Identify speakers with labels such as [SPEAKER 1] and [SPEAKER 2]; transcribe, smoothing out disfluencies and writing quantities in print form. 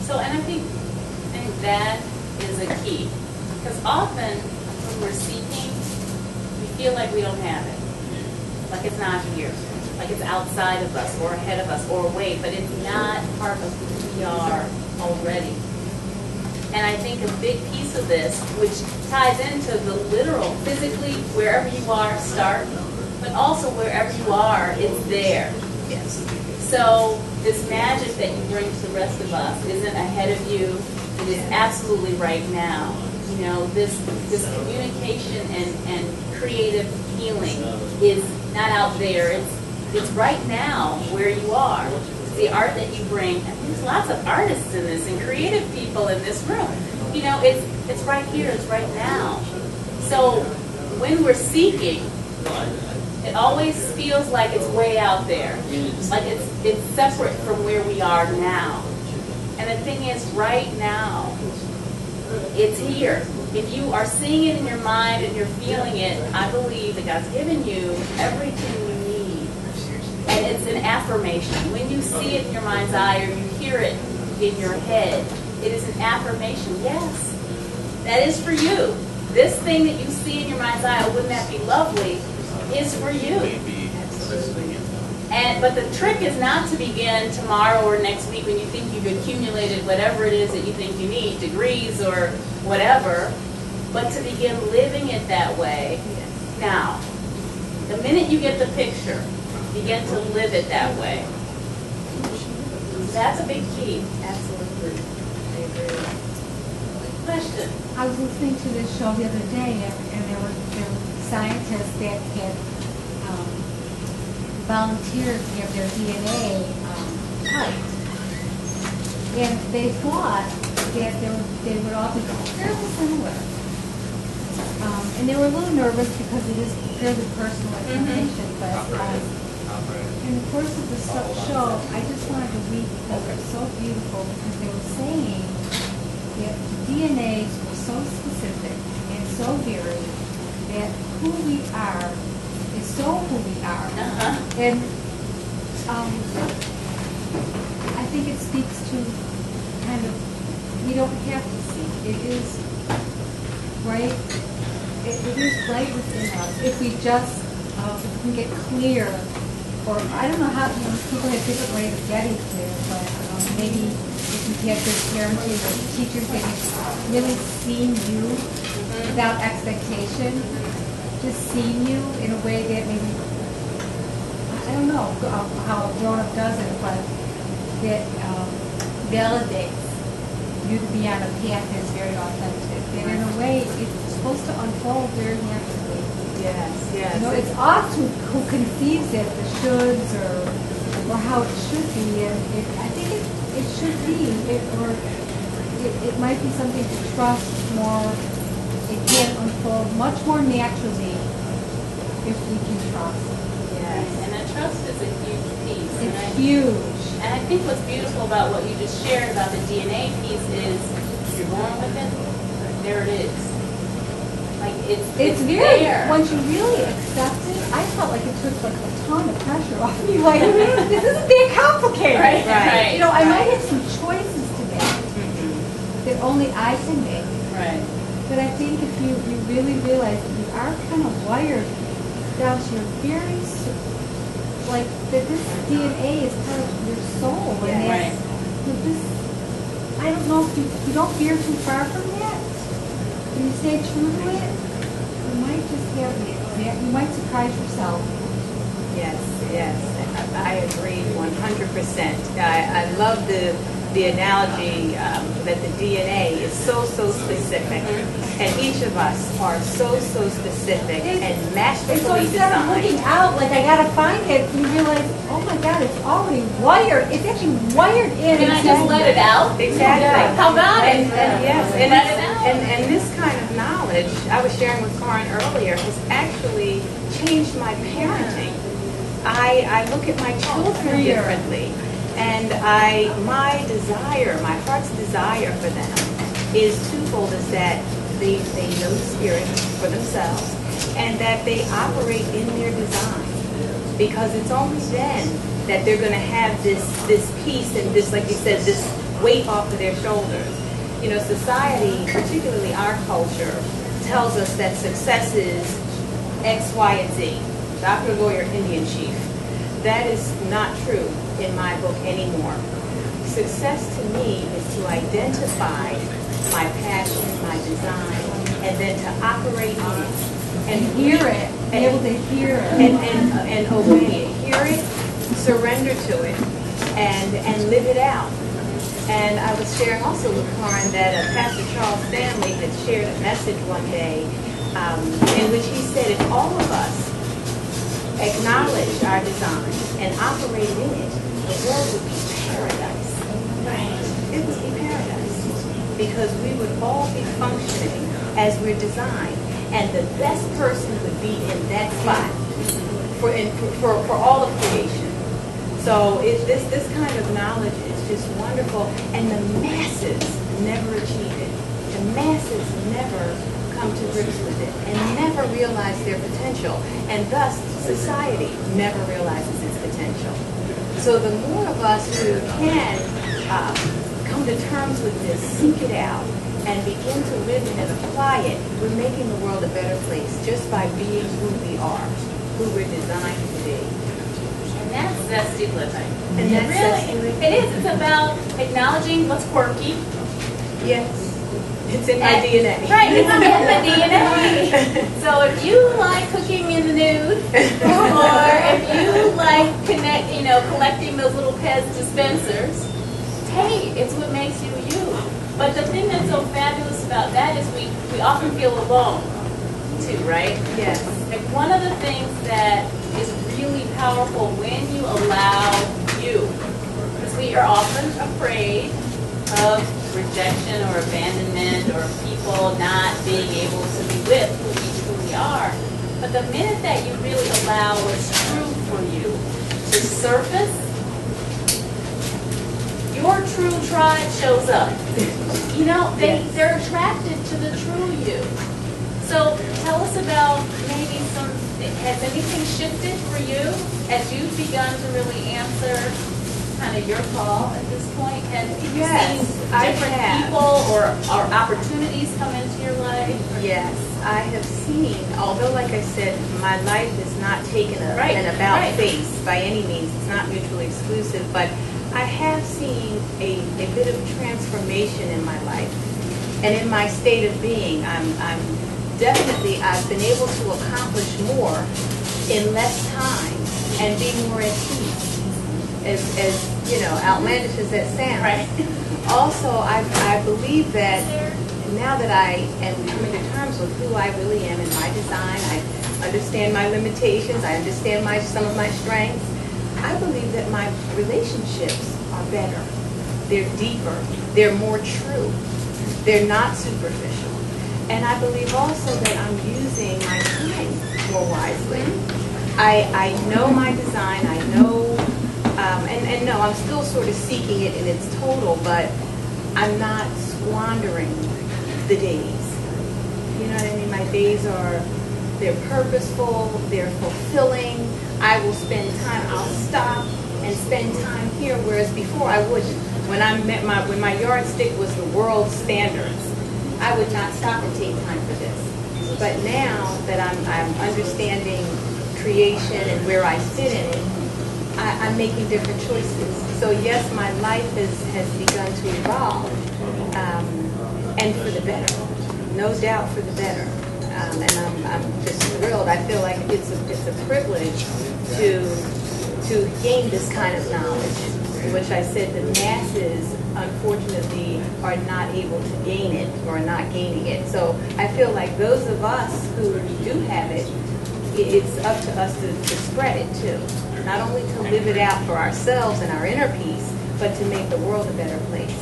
[SPEAKER 1] So, and I think that is a key. Because often when we're seeking, we feel like we don't have it. Like it's not here. Like it's outside of us or ahead of us or away, but it's not part of who we are already. And I think a big piece of this, which ties into the literal, physically, wherever you are, start, but also wherever you are, it's there.
[SPEAKER 2] Yes.
[SPEAKER 1] So this magic that you bring to the rest of us isn't ahead of you. It is absolutely right now. You know, this communication and creative healing is not out there. It's right now where you are. The art that you bring, and there's lots of artists in this and creative people in this room. You know, it's right here, it's right now. So when we're seeking, it always feels like it's way out there. Like it's separate from where we are now. And the thing is, right now, it's here. If you are seeing it in your mind and you're feeling it, I believe that God's given you everything you need. And it's an affirmation. When you see it in your mind's eye or you hear it in your head, it is an affirmation. Yes, that is for you. This thing that you see in your mind's eye, oh, wouldn't that be lovely, is for you. But the trick is not to begin tomorrow or next week when you think you've accumulated whatever it is that you think you need, degrees or whatever, but to begin living it that way. Now, the minute you get the picture, begin to live it that way. That's a big key.
[SPEAKER 2] Absolutely. I agree.
[SPEAKER 1] Question?
[SPEAKER 3] I was listening to this show the other day, and there were scientists that had volunteered to have their DNA typed. And they thought that they would all be fairly similar. And they were a little nervous because it is fairly personal information, but in the course of the show, I just wanted to read because it was so beautiful, because they were saying that the DNAs were so specific and so varied that who we are is so who we are. And I think it speaks to kind of, we don't have to see. It is right. It is right within us. If we just if we get clear, or I don't know how, people have different ways of getting clear, but maybe if you have good parenting or teachers that have really seen you without expectation, just seeing you in a way that maybe, I don't know how a grown-up does it, but that validates you to be on a path that's very authentic. And in a way, it's supposed to unfold very naturally.
[SPEAKER 2] Yes, yes.
[SPEAKER 3] You know, it's us who conceives it, the shoulds, or how it should be. And I think it should be, it might be something to trust more. It can unfold much more naturally if we can trust.
[SPEAKER 1] Yes, and that trust is a huge piece.
[SPEAKER 3] It's huge.
[SPEAKER 1] And I think what's beautiful about what you just shared about the DNA piece is you're born with it, there it is. Like it's
[SPEAKER 3] very,
[SPEAKER 1] there.
[SPEAKER 3] once you really accept it, I felt like it took like a ton of pressure off me. Like, this isn't that complicated.
[SPEAKER 1] Right.
[SPEAKER 3] You know, I might have some choices to make that only I can make.
[SPEAKER 1] Right.
[SPEAKER 3] But I think if you really realize that you are kind of wired down to your very, like, that this DNA is part of your soul. And
[SPEAKER 1] Right.
[SPEAKER 3] that this, I don't know, if you don't veer too far from that, when you stay true to it, you might just have, you might surprise yourself.
[SPEAKER 2] Yes, I agree 100%. I love the analogy that the DNA is so specific, and each of us are so specific and
[SPEAKER 3] And so
[SPEAKER 2] masterfully
[SPEAKER 3] instead of looking
[SPEAKER 2] designed.
[SPEAKER 3] out, like I gotta find it, you realize, oh my God, it's already wired. It's actually wired in.
[SPEAKER 1] Can I just let it out?
[SPEAKER 2] Exactly.
[SPEAKER 3] Yeah.
[SPEAKER 1] How about it?
[SPEAKER 2] And yes,
[SPEAKER 1] Let it out.
[SPEAKER 2] and this kind of knowledge I was sharing with Karin earlier has actually changed my parenting. I look at my children differently, and my heart's desire for them is twofold: is that they know the Spirit for themselves, and that they operate in their design, because it's only then that they're going to have this peace and this, like you said, this weight off of their shoulders. You know, society, particularly our culture, tells us that success is X, Y, and Z. Doctor, lawyer, Indian chief. That is not true in my book anymore. Success to me is to identify my passion, my design, and then to operate in it. And
[SPEAKER 3] Hear it, be able to hear it.
[SPEAKER 2] and obey it. Hear it, surrender to it, and live it out. And I was sharing also with Karen that Pastor Charles Stanley had shared a message one day in which he said if all of us acknowledge our design and operate in it, the world would be paradise. Right. It would be paradise. Because we would all be functioning as we're designed. And the best person would be in that spot for all of creation. So this kind of knowledge is just wonderful. And the masses never achieve it. The masses never come to grips with it and never realize their potential. And thus, society never realizes its potential. So the more of us who can come to terms with this, seek it out, and begin to live it and apply it, we're making the world a better place just by being who we are, who we're designed to be.
[SPEAKER 1] And that's zesty living.
[SPEAKER 2] And that's
[SPEAKER 1] really,
[SPEAKER 2] zesty living.
[SPEAKER 1] it is. It's about acknowledging what's quirky.
[SPEAKER 2] Yes. It's in my DNA.
[SPEAKER 1] Right, it's in the DNA. So if you like cooking in the nude, or if you like collecting those little Pez dispensers, hey, it's what makes you you. But the thing that's so fabulous about that is we often feel alone, too, right?
[SPEAKER 2] Yes.
[SPEAKER 1] Like one of the things that is really powerful when you allow you, because we are often afraid of rejection or abandonment or people not being able to be with who we are. But the minute that you really allow what's true for you to surface, your true tribe shows up. You know, they're attracted to the true you. So tell us about maybe has anything shifted for you as you've begun to really answer kind of your call at this point? Have you seen different people or opportunities come into your life?
[SPEAKER 2] Yes, I have seen, although like I said, my life is not taken an about face by any means. It's not mutually exclusive, but I have seen a bit of transformation in my life. And in my state of being, I've been able to accomplish more in less time and be more at peace. As you know, outlandish as that sounds.
[SPEAKER 1] Right.
[SPEAKER 2] Also, I believe that now that I am coming to terms with who I really am in my design, I understand my limitations, I understand some of my strengths. I believe that my relationships are better. They're deeper. They're more true. They're not superficial. And I believe also that I'm using my time more wisely. I know my design. I know, and no, I'm still sort of seeking it in its total, but I'm not squandering the days. You know what I mean? My days they're purposeful, they're fulfilling. I will spend time, I'll stop and spend time here, whereas before I wouldn't. When my yardstick was the world standards, I would not stop and take time for this. But now that I'm understanding creation and where I fit in it, I'm making different choices. So yes, my life has begun to evolve, and for the better, no doubt for the better. And I'm just thrilled. I feel like it's a privilege to gain this kind of knowledge, which I said the masses unfortunately are not able to gain it or are not gaining it. So I feel like those of us who do have it, it's up to us to spread it too. Not only to live it out for ourselves and our inner peace, but to make the world a better place.